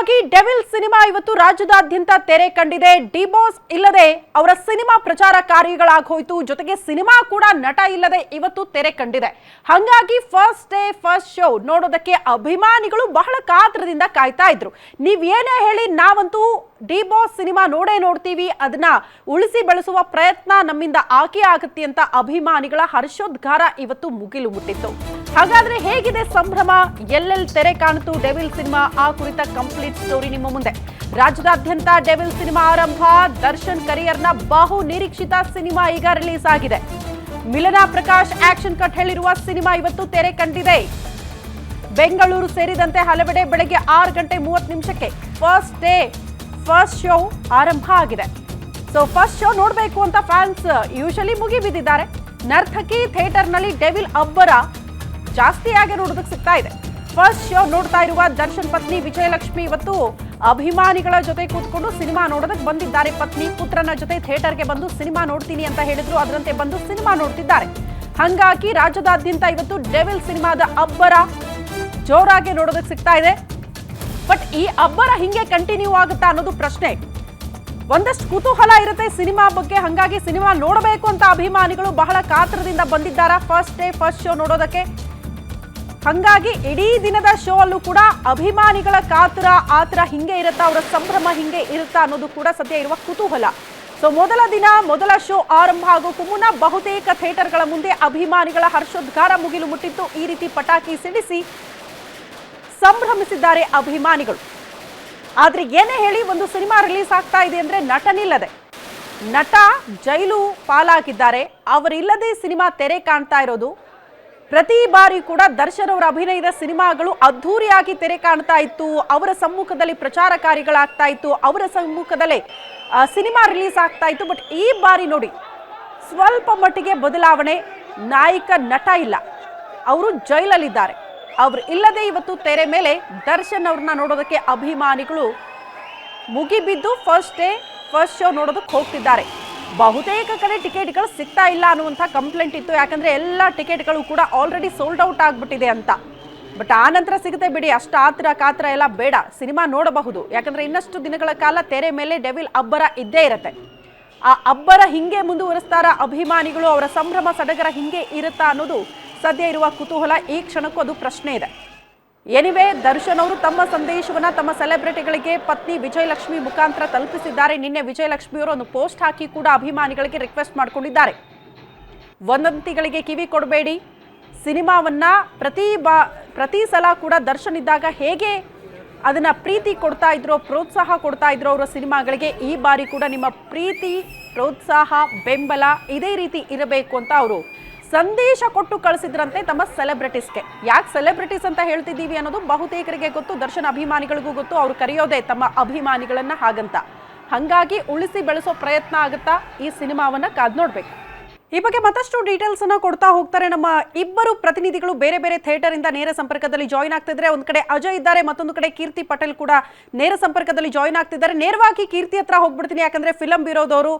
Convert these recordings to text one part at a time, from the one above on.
ಹಂಗಾಗಿ devil cinema ಇವತ್ತು ರಾಜ್ಯದಾದ್ಯಂತ ತೆರೆ ಕಂಡಿದೆ. ಡಿ ಬಾಸ್ ಇಲ್ಲದೆ ಅವರ ಸಿನಿಮಾ ಪ್ರಚಾರ ಕಾರ್ಯಗಳಾಗೋಯ್ತು. ಜೊತೆಗೆ ಸಿನಿಮಾ ಕೂಡ ನಟ ಇಲ್ಲದೆ ಇವತ್ತು ತೆರೆ ಕಂಡಿದೆ. ಹಂಗಾಗಿ ಫಸ್ಟ್ ಡೇ ಫಸ್ಟ್ ಶೋ ನೋಡೋದಕ್ಕೆ ಅಭಿಮಾನಿಗಳು ಬಹಳ ಕಾತರದಿಂದ ಕಾಯ್ತಾ ಇದ್ರು. ನೀವ್ ಏನೇ ಹೇಳಿ ನಾವಂತೂ ಡಿ ಬಾಸ್ ಸಿನಿಮಾ ನೋಡೇ ನೋಡ್ತೀವಿ, ಅದನ್ನ ಉಳಿಸಿ ಬೆಳೆಸುವ ಪ್ರಯತ್ನ ನಮ್ಮಿಂದ ಆಗುತ್ತೆ ಅಂತ ಅಭಿಮಾನಿಗಳ ಹರ್ಷೋದ್ಗಾರ ಇವತ್ತು ಮುಗಿಲು ಮುಟ್ಟಿತ್ತು. ಹಾಗಾದ್ರೆ ಹೇಗಿದೆ ಸಂಭ್ರಮ, ಎಲ್ಲೆಲ್ಲಿ ತೆರೆ ಕಾಣಿತು ಡೆವಿಲ್ ಸಿನಿಮಾ, ಆ ಕುರಿತ ಕಂಪ್ಲೀಟ್ ಸ್ಟೋರಿ ನಿಮ್ಮ ಮುಂದೆ. ರಾಜ್ಯದಾದ್ಯಂತ ಡೆವಿಲ್ ಸಿನಿಮಾ ಆರಂಭ. ದರ್ಶನ್ ಕರಿಯರ್ನ ಬಹು ನಿರೀಕ್ಷಿತ ಸಿನಿಮಾ ಈಗ ರಿಲೀಸ್ ಆಗಿದೆ. ಮಿಲನಾ ಪ್ರಕಾಶ್ ಆಕ್ಷನ್ ಕಟ್ ಹೇಳಿರುವ ಸಿನಿಮಾ ಇವತ್ತು ತೆರೆ ಕಂಡಿದೆ. ಬೆಂಗಳೂರು ಸೇರಿದಂತೆ ಹಲವೆಡೆ ಬೆಳಗ್ಗೆ 6:30 ಫಸ್ಟ್ ಡೇ ಫಸ್ಟ್ ಶೋ ಆರಂಭ ಆಗಿದೆ. ಸೊ ಫಸ್ಟ್ ಶೋ ನೋಡಬೇಕು ಅಂತ ಫ್ಯಾನ್ಸ್ ಯೂಶಲಿ ಮುಗಿ ಬಿದ್ದಿದ್ದಾರೆ. ನರ್ತಕಿ ಥಿಯೇಟರ್ನಲ್ಲಿ ಡೆವಿಲ್ ಅಬ್ಬರ ಜಾಸ್ತಿಯಾಗಿ ನೋಡೋದಕ್ಕೆ ಸಿಗ್ತಾ ಇದೆ. ಫಸ್ಟ್ ಶೋ ನೋಡ್ತಾ ಇರುವ ದರ್ಶನ್ ಪತ್ನಿ ವಿಜಯಲಕ್ಷ್ಮಿ ಇವತ್ತು ಅಭಿಮಾನಿಗಳ ಜೊತೆ ಕೂತ್ಕೊಂಡು ಸಿನಿಮಾ ನೋಡೋದಕ್ಕೆ ಬಂದಿದ್ದಾರೆ. ಪತ್ನಿ ಪುತ್ರನ ಜೊತೆ ಥಿಯೇಟರ್ಗೆ ಬಂದು ಸಿನಿಮಾ ನೋಡ್ತೀನಿ ಅಂತ ಹೇಳಿದ್ರು, ಅದರಂತೆ ಬಂದು ಸಿನಿಮಾ ನೋಡ್ತಿದ್ದಾರೆ. ಹಂಗಾಗಿ ರಾಜ್ಯದಾದ್ಯಂತ ಇವತ್ತು ಡೆವಿಲ್ ಸಿನಿಮಾದ ಅಬ್ಬರ ಜೋರಾಗಿ ನೋಡೋದಕ್ಕೆ ಸಿಗ್ತಾ ಇದೆ. ಬಟ್ ಈ ಅಬ್ಬರ ಹಿಂಗೆ ಕಂಟಿನ್ಯೂ ಆಗುತ್ತಾ ಅನ್ನೋದು ಪ್ರಶ್ನೆ. ಒಂದಷ್ಟು ಕುತೂಹಲ ಇರುತ್ತೆ ಸಿನಿಮಾ ಬಗ್ಗೆ, ಹಂಗಾಗಿ ಸಿನಿಮಾ ನೋಡಬೇಕು ಅಂತ ಅಭಿಮಾನಿಗಳು ಬಹಳ ಕಾತರದಿಂದ ಬಂದಿದ್ದಾರೆ ಫಸ್ಟ್ ಡೇ ಫಸ್ಟ್ ಶೋ ನೋಡೋದಕ್ಕೆ. ಹಂಗಾಗಿ ಇಡೀ ದಿನದ ಶೋ ಅಲ್ಲೂ ಕೂಡ ಅಭಿಮಾನಿಗಳ ಕಾತರ ಆತರ ಹಿಂಗೆ ಇರುತ್ತಾ, ಅವರ ಸಂಭ್ರಮ ಹಿಂಗೆ ಇರುತ್ತಾ ಅನ್ನೋದು ಕೂಡ ಸದ್ಯ ಇರುವ ಕುತೂಹಲ. ಸೊ ಮೊದಲ ದಿನ ಮೊದಲ ಶೋ ಆರಂಭ ಆಗೋಕ್ಕೂ ಮುನ್ನ ಬಹುತೇಕ ಥಿಯೇಟರ್ಗಳ ಮುಂದೆ ಅಭಿಮಾನಿಗಳ ಹರ್ಷೋದ್ಗಾರ ಮುಗಿಲು ಮುಟ್ಟಿತ್ತು. ಈ ರೀತಿ ಪಟಾಕಿ ಸಿಡಿಸಿ ಸಂಭ್ರಮಿಸಿದ್ದಾರೆ ಅಭಿಮಾನಿಗಳು. ಆದ್ರೆ ಏನೇ ಹೇಳಿ ಒಂದು ಸಿನಿಮಾ ರಿಲೀಸ್ ಆಗ್ತಾ ಇದೆ ಅಂದ್ರೆ ನಟನಿಲ್ಲದೆ, ನಟ ಜೈಲು ಪಾಲಾಗಿದ್ದಾರೆ, ಅವರಿಲ್ಲದೆ ಸಿನಿಮಾ ತೆರೆ ಕಾಣ್ತಾ ಇರೋದು. ಪ್ರತಿ ಬಾರಿ ಕೂಡ ದರ್ಶನ್ ಅವರ ಅಭಿನಯದ ಸಿನಿಮಾಗಳು ಅದ್ಧೂರಿಯಾಗಿ ತೆರೆ ಕಾಣ್ತಾ ಇತ್ತು. ಅವರ ಸಮ್ಮುಖದಲ್ಲಿ ಪ್ರಚಾರ ಕಾರ್ಯಗಳಾಗ್ತಾ ಇತ್ತು, ಅವರ ಸಮ್ಮುಖದಲ್ಲೇ ಸಿನಿಮಾ ರಿಲೀಸ್ ಆಗ್ತಾ ಇತ್ತು. ಬಟ್ ಈ ಬಾರಿ ನೋಡಿ ಸ್ವಲ್ಪ ಮಟ್ಟಿಗೆ ಬದಲಾವಣೆ. ನಾಯಕ ನಟ ಇಲ್ಲ, ಅವರು ಜೈಲಲ್ಲಿದ್ದಾರೆ. ಅವರು ಇಲ್ಲದೆ ಇವತ್ತು ತೆರೆ ಮೇಲೆ ದರ್ಶನ್ ಅವ್ರನ್ನ ನೋಡೋದಕ್ಕೆ ಅಭಿಮಾನಿಗಳು ಮುಗಿಬಿದ್ದು ಫಸ್ಟ್ ಡೇ ಫಸ್ಟ್ ಶೋ ನೋಡೋದಕ್ಕೆ ಹೋಗ್ತಿದ್ದಾರೆ. ಬಹುತೇಕ ಕಡೆ ಟಿಕೆಟ್ಗಳು ಸಿಗ್ತಾ ಇಲ್ಲ ಅನ್ನುವಂಥ ಕಂಪ್ಲೇಂಟ್ ಇತ್ತು. ಯಾಕಂದ್ರೆ ಎಲ್ಲ ಟಿಕೆಟ್ಗಳು ಕೂಡ ಆಲ್ರೆಡಿ ಸೋಲ್ಡ್ ಔಟ್ ಆಗ್ಬಿಟ್ಟಿದೆ ಅಂತ. ಬಟ್ ಆ ನಂತರ ಸಿಗುತ್ತೆ ಬಿಡಿ, ಅಷ್ಟು ಆತರ ಕಾತರ ಎಲ್ಲ ಬೇಡ, ಸಿನಿಮಾ ನೋಡಬಹುದು. ಯಾಕಂದ್ರೆ ಇನ್ನಷ್ಟು ದಿನಗಳ ಕಾಲ ತೆರೆ ಮೇಲೆ ಡೆವಿಲ್ ಅಬ್ಬರ ಇದ್ದೇ ಇರುತ್ತೆ. ಆ ಅಬ್ಬರ ಹಿಂಗೆ ಮುಂದುವರಿಸ್ತಾರ ಅಭಿಮಾನಿಗಳು, ಅವರ ಸಂಭ್ರಮ ಸಡಗರ ಹಿಂಗೆ ಇರುತ್ತಾ ಅನ್ನೋದು ಸದ್ಯ ಇರುವ ಕುತೂಹಲ. ಈ ಕ್ಷಣಕ್ಕೂ ಅದು ಪ್ರಶ್ನೆ ಇದೆ. ಎನಿವೆ, ದರ್ಶನ್ ಅವರು ತಮ್ಮ ಸಂದೇಶವನ್ನ ತಮ್ಮ ಸೆಲೆಬ್ರಿಟಿಗಳಿಗೆ ಪತ್ನಿ ವಿಜಯಲಕ್ಷ್ಮಿ ಮುಖಾಂತರ ತಲುಪಿಸಿದ್ದಾರೆ. ನಿನ್ನೆ ವಿಜಯಲಕ್ಷ್ಮಿ ಅವರು ಒಂದು ಪೋಸ್ಟ್ ಹಾಕಿ ಕೂಡ ಅಭಿಮಾನಿಗಳಿಗೆ ರಿಕ್ವೆಸ್ಟ್ ಮಾಡಿಕೊಂಡಿದ್ದಾರೆ. ವದಂತಿಗಳಿಗೆ ಕಿವಿ ಕೊಡಬೇಡಿ, ಸಿನಿಮಾವನ್ನ ಪ್ರತಿ ಸಲ ಕೂಡ ದರ್ಶನ್ ಇದ್ದಾಗ ಹೇಗೆ ಅದನ್ನ ಪ್ರೀತಿ ಕೊಡ್ತಾ ಇದ್ರೋ, ಪ್ರೋತ್ಸಾಹ ಕೊಡ್ತಾ ಇದ್ರೋ ಅವರ ಸಿನಿಮಾಗಳಿಗೆ, ಈ ಬಾರಿ ಕೂಡ ನಿಮ್ಮ ಪ್ರೀತಿ, ಪ್ರೋತ್ಸಾಹ, ಬೆಂಬಲ ಇದೇ ರೀತಿ ಇರಬೇಕು ಅಂತ ಅವರು ಸಂದೇಶ ಕೊಟ್ಟು ಕಳಿಸಿದ್ರಂತೆ ತಮ್ಮ ಸೆಲೆಬ್ರಿಟೀಸ್ಗೆ. ಯಾಕೆ ಸೆಲೆಬ್ರಿಟೀಸ್ ಅಂತ ಹೇಳ್ತಿದ್ದೀವಿ ಅನ್ನೋದು ಬಹುತೇಕರಿಗೆ ಗೊತ್ತು, ದರ್ಶನ್ ಅಭಿಮಾನಿಗಳಿಗೂ ಗೊತ್ತು. ಅವರು ಕರೆಯೋದೇ ತಮ್ಮ ಅಭಿಮಾನಿಗಳನ್ನ ಹಾಗಂತ. ಹಂಗಾಗಿ ಉಳಿಸಿ ಬೆಳೆಸೋ ಪ್ರಯತ್ನ ಆಗುತ್ತಾ ಈ ಸಿನಿಮಾವನ್ನ ಕಾದ್ ನೋಡ್ಬೇಕು. ಈ ಬಗ್ಗೆ ಮತ್ತಷ್ಟು ಡೀಟೇಲ್ಸ್ ಅನ್ನ ಕೊಡ್ತಾ ಹೋಗ್ತಾರೆ ನಮ್ಮ ಇಬ್ಬರು ಪ್ರತಿನಿಧಿಗಳು. ಬೇರೆ ಬೇರೆ ಥಿಯೇಟರ್ ಇಂದ ನೇರ ಸಂಪರ್ಕದಲ್ಲಿ ಜಾಯಿನ್ ಆಗ್ತಿದ್ದಾರೆ. ಒಂದ್ ಕಡೆ ಅಜಯ್ ಇದ್ದಾರೆ, ಮತ್ತೊಂದು ಕಡೆ ಕೀರ್ತಿ ಪಟೇಲ್ ಕೂಡ ನೇರ ಸಂಪರ್ಕದಲ್ಲಿ ಜಾಯಿನ್ ಆಗ್ತಿದ್ದಾರೆ. ನೇರವಾಗಿ ಕೀರ್ತಿ ಹತ್ರ ಹೋಗ್ಬಿಡ್ತೀನಿ, ಯಾಕಂದ್ರೆ ಫಿಲಂ ಬ್ಯೂರೋದವರು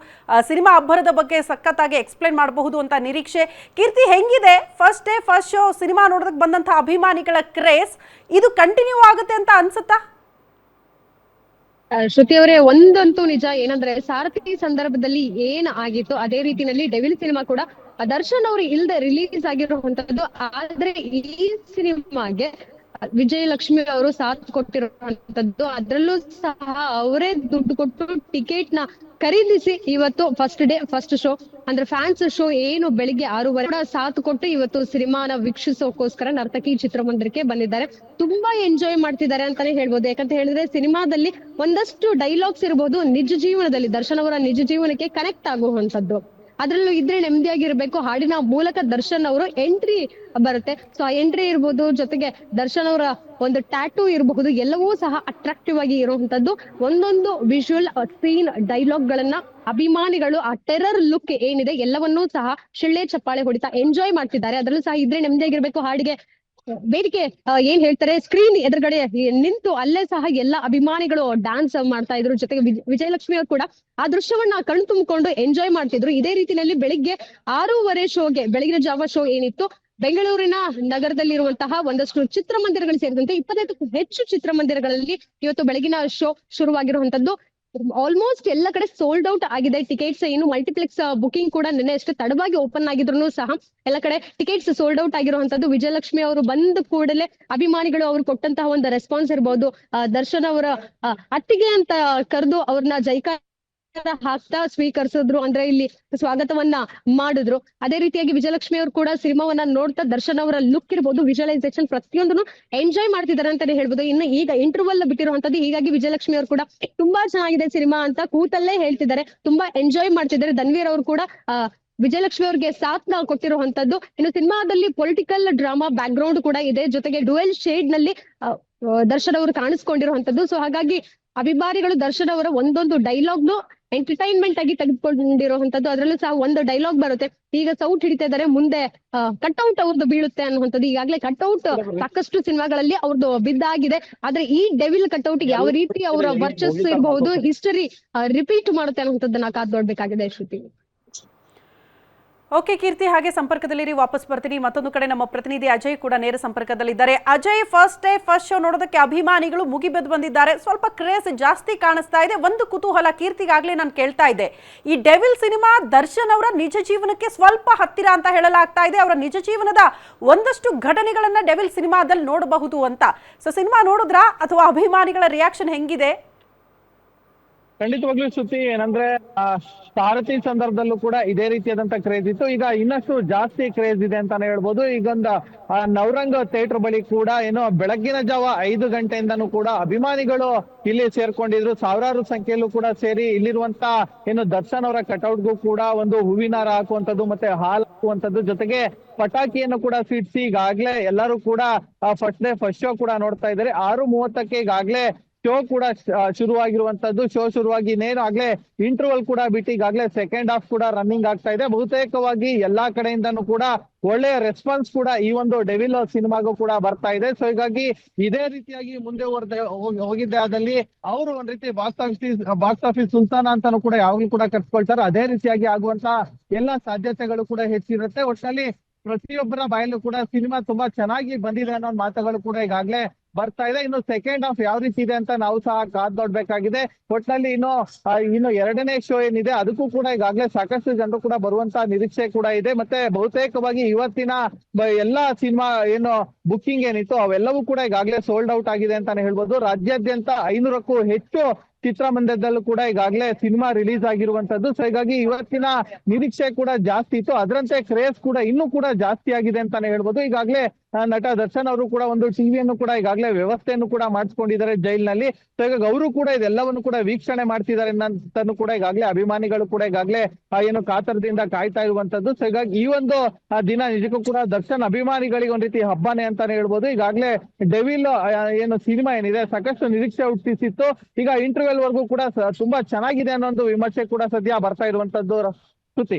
ಸಿನಿಮಾ ಅಬ್ಬರದ ಬಗ್ಗೆ ಸಖತ್ತಾಗಿ ಎಕ್ಸ್ಪ್ಲೈನ್ ಮಾಡಬಹುದು ಅಂತ ನಿರೀಕ್ಷೆ. ಕೀರ್ತಿ, ಹೆಂಗಿದೆ first day first show cinema ನೋಡೋದಕ್ಕೆ ಬಂದಂತಹ ಅಭಿಮಾನಿಗಳ ಕ್ರೇಜ್? ಇದು ಕಂಟಿನ್ಯೂ ಆಗುತ್ತೆ ಅಂತ ಅನ್ಸುತ್ತಾ? ಶ್ರುತಿ ಅವರೇ, ಒಂದಂತೂ ನಿಜ ಏನಂದ್ರೆ ಸಾರಥಿ ಸಂದರ್ಭದಲ್ಲಿ ಏನ್ ಆಗಿತ್ತು ಅದೇ ರೀತಿನಲ್ಲಿ ಡೆವಿಲ್ ಸಿನಿಮಾ ಕೂಡ ದರ್ಶನ್ ಅವರು ಇಲ್ದೆ ರಿಲೀಸ್ ಆಗಿರುವಂತದ್ದು. ಆದ್ರೆ ಈ ಸಿನಿಮಾಗೆ ವಿಜಯಲಕ್ಷ್ಮಿ ಅವರು ಸಾಥ್ ಕೊಟ್ಟಿರುವಂತದ್ದು, ಅದ್ರಲ್ಲೂ ಸಹ ಅವರೇ ದುಡ್ಡು ಕೊಟ್ಟು ಟಿಕೆಟ್ ನ ಖರೀದಿಸಿ ಇವತ್ತು ಫಸ್ಟ್ ಡೇ ಫಸ್ಟ್ ಶೋ ಅಂದ್ರೆ ಫ್ಯಾನ್ಸ್ ಶೋ ಏನು ಬೆಳಿಗ್ಗೆ 6:30 ಸಾಥ್ ಕೊಟ್ಟು ಇವತ್ತು ಸಿನಿಮಾನ ವೀಕ್ಷಿಸೋಕೋಸ್ಕರ ನರ್ತಕಿ ಚಿತ್ರಮಂದಿರಕ್ಕೆ ಬಂದಿದ್ದಾರೆ. ತುಂಬಾ ಎಂಜಾಯ್ ಮಾಡ್ತಿದ್ದಾರೆ ಅಂತಾನೆ ಹೇಳ್ಬೋದು. ಯಾಕಂತ ಹೇಳಿದ್ರೆ ಸಿನಿಮಾದಲ್ಲಿ ಒಂದಷ್ಟು ಡೈಲಾಗ್ಸ್ ಇರ್ಬೋದು, ನಿಜ ಜೀವನದಲ್ಲಿ ದರ್ಶನ್ ಅವರ ನಿಜ ಜೀವನಕ್ಕೆ ಕನೆಕ್ಟ್ ಆಗುವಂತದ್ದು. ಅದ್ರಲ್ಲೂ ಇದ್ರೆ ನೆಮ್ಮದಿಯಾಗಿರ್ಬೇಕು. ಹಾಡಿನ ಮೂಲಕ ದರ್ಶನ್ ಅವರು ಎಂಟ್ರಿ ಬರುತ್ತೆ. ಸೊ ಆ ಎಂಟ್ರಿ ಇರ್ಬೋದು, ಜೊತೆಗೆ ದರ್ಶನ್ ಅವರ ಒಂದು ಟ್ಯಾಟೂ ಇರಬಹುದು, ಎಲ್ಲವೂ ಸಹ ಅಟ್ರಾಕ್ಟಿವ್ ಆಗಿ ಇರುವಂತದ್ದು. ಒಂದೊಂದು ವಿಜುವಲ್ ಸೀನ್ ಡೈಲಾಗ್ ಗಳನ್ನ ಅಭಿಮಾನಿಗಳು ಆ ಟೆರರ್ ಲುಕ್ ಏನಿದೆ ಎಲ್ಲವನ್ನೂ ಸಹ ಶಿಳ್ಳೆ ಚಪ್ಪಾಳೆ ಹೊಡಿತಾ ಎಂಜಾಯ್ ಮಾಡ್ತಿದ್ದಾರೆ. ಅದರಲ್ಲೂ ಸಹ ಇದ್ರೆ ನೆಮ್ಮದಿಯಾಗಿರ್ಬೇಕು. ಹಾಡಿಗೆ ವೇದಿಕೆ ಏನ್ ಹೇಳ್ತಾರೆ, ಸ್ಕ್ರೀನ್ ಎದುರುಗಡೆ ನಿಂತು ಅಲ್ಲೇ ಸಹ ಎಲ್ಲ ಅಭಿಮಾನಿಗಳು ಡ್ಯಾನ್ಸ್ ಮಾಡ್ತಾ ಇದ್ರು. ಜೊತೆಗೆ ವಿಜಯಲಕ್ಷ್ಮಿ ಅವರು ಕೂಡ ಆ ದೃಶ್ಯವನ್ನ ಕಣ್ ತುಂಬಿಕೊಂಡು ಎಂಜಾಯ್ ಮಾಡ್ತಿದ್ರು. ಇದೇ ರೀತಿಯಲ್ಲಿ ಬೆಳಿಗ್ಗೆ 6:30 ಶೋಗೆ, ಬೆಳಗಿನ ಜಾವ ಶೋ ಏನಿತ್ತು, ಬೆಂಗಳೂರಿನ ನಗರದಲ್ಲಿರುವಂತಹ ಒಂದಷ್ಟು ಚಿತ್ರಮಂದಿರಗಳು ಸೇರಿದಂತೆ 25ಕ್ಕೂ ಹೆಚ್ಚು ಚಿತ್ರಮಂದಿರಗಳಲ್ಲಿ ಇವತ್ತು ಬೆಳಗಿನ ಶೋ ಶುರುವಾಗಿರುವಂತದ್ದು. ಆಲ್ಮೋಸ್ಟ್ ಎಲ್ಲ ಕಡೆ ಸೋಲ್ಡ್ ಔಟ್ ಆಗಿದೆ ಟಿಕೆಟ್ಸ್. ಇನ್ನು ಮಲ್ಟಿಪ್ಲೆಕ್ಸ್ ಬುಕಿಂಗ್ ಕೂಡ ನಿನ್ನೆ ಅಷ್ಟು ತಡವಾಗಿ ಓಪನ್ ಆಗಿದ್ರು ಸಹ ಎಲ್ಲ ಕಡೆ ಟಿಕೆಟ್ಸ್ ಸೋಲ್ಡ್ ಔಟ್ ಆಗಿರುವಂತದ್ದು. ವಿಜಯಲಕ್ಷ್ಮಿ ಅವರು ಬಂದ ಕೂಡಲೇ ಅಭಿಮಾನಿಗಳು ಅವ್ರು ಕೊಟ್ಟಂತಹ ಒಂದು ರೆಸ್ಪಾನ್ಸ್ ಇರಬಹುದು, ದರ್ಶನ್ ಅವರ ಅತ್ತಿಗೆ ಅಂತ ಕರೆದು ಅವ್ರನ್ನ ಜೈಕಾರ ಹಾಕ್ತಾ ಸ್ವೀಕರಿಸಿದ್ರು, ಅಂದ್ರೆ ಇಲ್ಲಿ ಸ್ವಾಗತವನ್ನ ಮಾಡಿದ್ರು. ಅದೇ ರೀತಿಯಾಗಿ ವಿಜಯಲಕ್ಷ್ಮಿ ಅವರು ಕೂಡ ಸಿನಿಮಾವನ್ನ ನೋಡ್ತಾ ದರ್ಶನ್ ಅವರ ಲುಕ್ ಇರ್ಬೋದು, ವಿಜುವಲೈಸೇಷನ್ ಪ್ರತಿಯೊಂದನ್ನು ಎಂಜಾಯ್ ಮಾಡ್ತಿದ್ದಾರೆ ಅಂತಾನೆ ಹೇಳ್ಬೋದು. ಇನ್ನು ಈಗ ಇಂಟರ್ವಲ್ ಬಿಟ್ಟಿರುವಂತದ್ದು, ಹೀಗಾಗಿ ವಿಜಯಲಕ್ಷ್ಮಿ ಅವರು ಕೂಡ ತುಂಬಾ ಚೆನ್ನಾಗಿದೆ ಸಿನಿಮಾ ಅಂತ ಕೂತಲ್ಲೇ ಹೇಳ್ತಿದ್ದಾರೆ, ತುಂಬಾ ಎಂಜಾಯ್ ಮಾಡ್ತಿದ್ದಾರೆ. ಧನ್ವೀರ್ ಅವರು ಕೂಡ ವಿಜಯಲಕ್ಷ್ಮಿ ಅವ್ರಿಗೆ ಸಾಥ್ ನ ಕೊಟ್ಟಿರುವಂತದ್ದು. ಇನ್ನು ಸಿನಿಮಾದಲ್ಲಿ ಪೊಲಿಟಿಕಲ್ ಡ್ರಾಮಾ ಬ್ಯಾಕ್ ಗ್ರೌಂಡ್ ಕೂಡ ಇದೆ, ಜೊತೆಗೆ ಡುವೆಲ್ ಶೇಡ್ ನಲ್ಲಿ ದರ್ಶನ್ ಅವರು ಕಾಣಿಸ್ಕೊಂಡಿರುವಂತದ್ದು. ಸೊ ಹಾಗಾಗಿ ಅಭಿಮಾನಿಗಳು ದರ್ಶನ್ ಅವರ ಒಂದೊಂದು ಡೈಲಾಗ್ ನು ಎಂಟರ್ಟೈನ್ಮೆಂಟ್ ಆಗಿ ತೆಗೆದುಕೊಂಡಿರುವಂತದ್ದು. ಅದರಲ್ಲೂ ಸಹ ಒಂದು ಡೈಲಾಗ್ ಬರುತ್ತೆ, ಈಗ ಸೌಟ್ ಹಿಡಿತಾ ಇದಾರೆ, ಮುಂದೆ ಕಟ್ಔಟ್ ಅವ್ರದ್ದು ಬೀಳುತ್ತೆ ಅನ್ನುವಂಥದ್ದು. ಈಗಾಗಲೇ ಕಟ್ಔಟ್ ಸಾಕಷ್ಟು ಸಿನಿಮಾಗಳಲ್ಲಿ ಅವ್ರದ್ದು ಬಿದ್ದಾಗಿದೆ, ಆದ್ರೆ ಈ ಡೆವಿಲ್ ಕಟ್ಔಟ್ ಯಾವ ರೀತಿ ಅವರ ವರ್ಚಸ್ಸು ಇರಬಹುದು, ಹಿಸ್ಟರಿ ರಿಪೀಟ್ ಮಾಡುತ್ತೆ ಅನ್ನುವಂಥದ್ದನ್ನ ಕಾದ್ ನೋಡ್ಬೇಕಾಗಿದೆ. ಶ್ರುತಿ. ಓಕೆ ಕೀರ್ತಿ, ಹಾಗೆ ಸಂಪರ್ಕದಲ್ಲಿ ವಾಪಸ್ ಬರ್ತೀನಿ. ಮತ್ತೊಂದು ಕಡೆ ನಮ್ಮ ಪ್ರತಿನಿಧಿ ಅಜಯ್ ಕೂಡ ನೇರ ಸಂಪರ್ಕದಲ್ಲಿದ್ದಾರೆ. Ajay, first day first show ನೋಡೋದಕ್ಕೆ ಅಭಿಮಾನಿಗಳು ಮುಗಿಬೆದ್ದು ಬಂದಿದ್ದಾರೆ, ಸ್ವಲ್ಪ ಕ್ರೇಜ್ ಜಾಸ್ತಿ ಕಾಣಿಸ್ತಾ ಇದೆ. ಒಂದು ಕುತೂಹಲ ಕೀರ್ತಿಗಾಗ್ಲೇ ನಾನು ಕೇಳ್ತಾ ಇದ್ದೆ, ಈ ಡೆವಿಲ್ ಸಿನಿಮಾ ದರ್ಶನ್ ಅವರ ನಿಜ ಜೀವನಕ್ಕೆ ಸ್ವಲ್ಪ ಹತ್ತಿರ ಅಂತ ಹೇಳಲಾಗ್ತಾ ಇದೆ. ಅವರ ನಿಜ ಜೀವನದ ಒಂದಷ್ಟು ಘಟನೆಗಳನ್ನ ಡೆವಿಲ್ ಸಿನಿಮಾದಲ್ಲಿ ನೋಡಬಹುದು ಅಂತ. ಸೊ ಸಿನಿಮಾ ನೋಡಿದ್ರಾ ಅಥವಾ ಅಭಿಮಾನಿಗಳ ರಿಯಾಕ್ಷನ್ ಹೆಂಗಿದೆ? ಖಂಡಿತವಾಗ್ಲೂ ಶ್ರುತಿ, ಏನಂದ್ರೆ ಸಾರಥಿ ಸಂದರ್ಭದಲ್ಲೂ ಕೂಡ ಇದೇ ರೀತಿಯಾದಂತ ಕ್ರೇಜ್ ಇತ್ತು. ಈಗ ಇನ್ನಷ್ಟು ಜಾಸ್ತಿ ಕ್ರೇಜ್ ಇದೆ ಅಂತಾನೆ ಹೇಳ್ಬೋದು. ಈಗೊಂದು ನವರಂಗ್ ಥಿಯೇಟರ್ ಬಳಿ ಕೂಡ ಏನೋ ಬೆಳಗ್ಗಿನ ಜಾವ 5 ಗಂಟೆಯಿಂದನೂ ಕೂಡ ಅಭಿಮಾನಿಗಳು ಇಲ್ಲಿ ಸೇರ್ಕೊಂಡಿದ್ರು. ಸಾವಿರಾರು ಸಂಖ್ಯೆಯಲ್ಲೂ ಕೂಡ ಸೇರಿ ಇಲ್ಲಿರುವಂತ ಏನು ದರ್ಶನ್ ಅವರ ಕಟೌಟ್ಗೂ ಕೂಡ ಒಂದು ಹೂವಿನ ಹಾರ ಹಾಕುವಂತದ್ದು, ಮತ್ತೆ ಹಾಲು ಹಾಕುವಂತದ್ದು, ಜೊತೆಗೆ ಪಟಾಕಿಯನ್ನು ಕೂಡ ಸಿಡಿಸಿ ಈಗಾಗ್ಲೇ ಎಲ್ಲರೂ ಕೂಡ ಫಸ್ಟ್ ಡೇ ಫಸ್ಟ್ ಶೋ ಕೂಡ ನೋಡ್ತಾ ಇದ್ದಾರೆ. 6:30ಕ್ಕೆ ಈಗಾಗ್ಲೇ ಶೋ ಕೂಡ ಶುರುವಾಗಿರುವಂತದ್ದು. ಶೋ ಶುರುವಾಗಿ ಇನ್ನೇನು ಆಗ್ಲೇ ಇಂಟರ್ವಲ್ ಕೂಡ ಬಿಟ್ಟು ಈಗಾಗಲೇ ಸೆಕೆಂಡ್ ಹಾಫ್ ಕೂಡ ರನ್ನಿಂಗ್ ಆಗ್ತಾ ಇದೆ. ಬಹುತೇಕವಾಗಿ ಎಲ್ಲಾ ಕಡೆಯಿಂದನೂ ಕೂಡ ಒಳ್ಳೆಯ ರೆಸ್ಪಾನ್ಸ್ ಕೂಡ ಈ ಒಂದು ಡೆವಿಲ್ ಸಿನಿಮಾಗೂ ಕೂಡ ಬರ್ತಾ ಇದೆ. ಸೊ ಹೀಗಾಗಿ ಇದೇ ರೀತಿಯಾಗಿ ಮುಂದೆ ಹೋಗಿದ್ದೆ ಆದಲ್ಲಿ ಅವರು ಒಂದ್ ರೀತಿ ಬಾಕ್ಸ್ ಆಫೀಸ್ ಸುಲ್ತಾನ ಅಂತಾನು ಕೂಡ ಯಾವಾಗ್ಲೂ ಕೂಡ ಕರ್ಸ್ಕೊಳ್ತಾರೆ. ಅದೇ ರೀತಿಯಾಗಿ ಆಗುವಂತ ಎಲ್ಲಾ ಸಾಧ್ಯತೆಗಳು ಕೂಡ ಹೆಚ್ಚಿರುತ್ತೆ. ಒಟ್ಟಿನಲ್ಲಿ ಪ್ರತಿಯೊಬ್ಬರ ಬಾಯಲ್ಲೂ ಕೂಡ ಸಿನಿಮಾ ತುಂಬಾ ಚೆನ್ನಾಗಿ ಬಂದಿದೆ ಅನ್ನೋ ಮಾತುಗಳು ಕೂಡ ಈಗಾಗ್ಲೇ ಬರ್ತಾ ಇದೆ. ಇನ್ನು ಸೆಕೆಂಡ್ ಹಾಫ್ ಯಾವ ರೀತಿ ಇದೆ ಅಂತ ನಾವು ಸಹ ಕಾದ್ ನೋಡ್ಬೇಕಾಗಿದೆ. ಒಟ್ಟಿನಲ್ಲಿ ಇನ್ನು ಎರಡನೇ ಶೋ ಏನಿದೆ ಅದಕ್ಕೂ ಕೂಡ ಈಗಾಗಲೇ ಸಾಕಷ್ಟು ಜನರು ಕೂಡ ಬರುವಂತ ನಿರೀಕ್ಷೆ ಕೂಡ ಇದೆ. ಮತ್ತೆ ಬಹುತೇಕವಾಗಿ ಇವತ್ತಿನ ಎಲ್ಲಾ ಸಿನಿಮಾ ಏನು ಬುಕ್ಕಿಂಗ್ ಏನಿತ್ತು ಅವೆಲ್ಲವೂ ಕೂಡ ಈಗಾಗಲೇ ಸೋಲ್ಡ್ ಔಟ್ ಆಗಿದೆ ಅಂತಾನೆ ಹೇಳ್ಬೋದು. ರಾಜ್ಯಾದ್ಯಂತ 500ಕ್ಕೂ ಹೆಚ್ಚು ಚಿತ್ರಮಂದಿರದಲ್ಲೂ ಕೂಡ ಈಗಾಗಲೇ ಸಿನಿಮಾ ರಿಲೀಸ್ ಆಗಿರುವಂತದ್ದು. ಸೊ ಹೀಗಾಗಿ ಇವತ್ತಿನ ನಿರೀಕ್ಷೆ ಕೂಡ ಜಾಸ್ತಿ ಇತ್ತು, ಅದರಂತೆ ಕ್ರೇಜ್ ಕೂಡ ಇನ್ನೂ ಕೂಡ ಜಾಸ್ತಿ ಆಗಿದೆ ಅಂತಾನೆ ಹೇಳ್ಬೋದು. ಈಗಾಗಲೇ ನಟ ದರ್ಶನ್ ಅವರು ಕೂಡ ಒಂದು ಟಿವಿಯನ್ನು ಕೂಡ ಈಗಾಗಲೇ ವ್ಯವಸ್ಥೆಯನ್ನು ಕೂಡ ಮಾಡಿಸ್ಕೊಂಡಿದ್ದಾರೆ ಜೈಲಿನಲ್ಲಿ. ಸೊ ಹೀಗಾಗಿ ಅವರು ಕೂಡ ಇದೆಲ್ಲವನ್ನು ಕೂಡ ವೀಕ್ಷಣೆ ಮಾಡ್ತಿದ್ದಾರೆ ಅಂತಾನು ಕೂಡ ಈಗಾಗಲೇ ಅಭಿಮಾನಿಗಳು ಕೂಡ ಈಗಾಗಲೇ ಏನು ಕಾತರದಿಂದ ಕಾಯ್ತಾ ಇರುವಂತದ್ದು. ಸೊ ಹೀಗಾಗಿ ಈ ಒಂದು ದಿನ ನಿಜಕ್ಕೂ ಕೂಡ ದರ್ಶನ್ ಅಭಿಮಾನಿಗಳಿಗೆ ಒಂದ್ ರೀತಿ ಹಬ್ಬನೇ ಅಂತಾನೆ ಹೇಳ್ಬೋದು. ಈಗಾಗಲೇ ಡೆವಿಲ್ ಏನು ಸಿನಿಮಾ ಏನಿದೆ ಸಾಕಷ್ಟು ನಿರೀಕ್ಷೆ ಹುಟ್ಟಿಸಿತ್ತು. ಈಗ ಇಂಟರ್ವ್ಯೂ ವರ್ಗೂ ಕೂಡ ತುಂಬಾ ಚೆನ್ನಾಗಿದೆ ಅನ್ನೋ ಒಂದು ವಿಮರ್ಶೆ ಕೂಡ ಸದ್ಯ ಬರ್ತಾ ಇರುವಂತದ್ದು ಶ್ರುತಿ.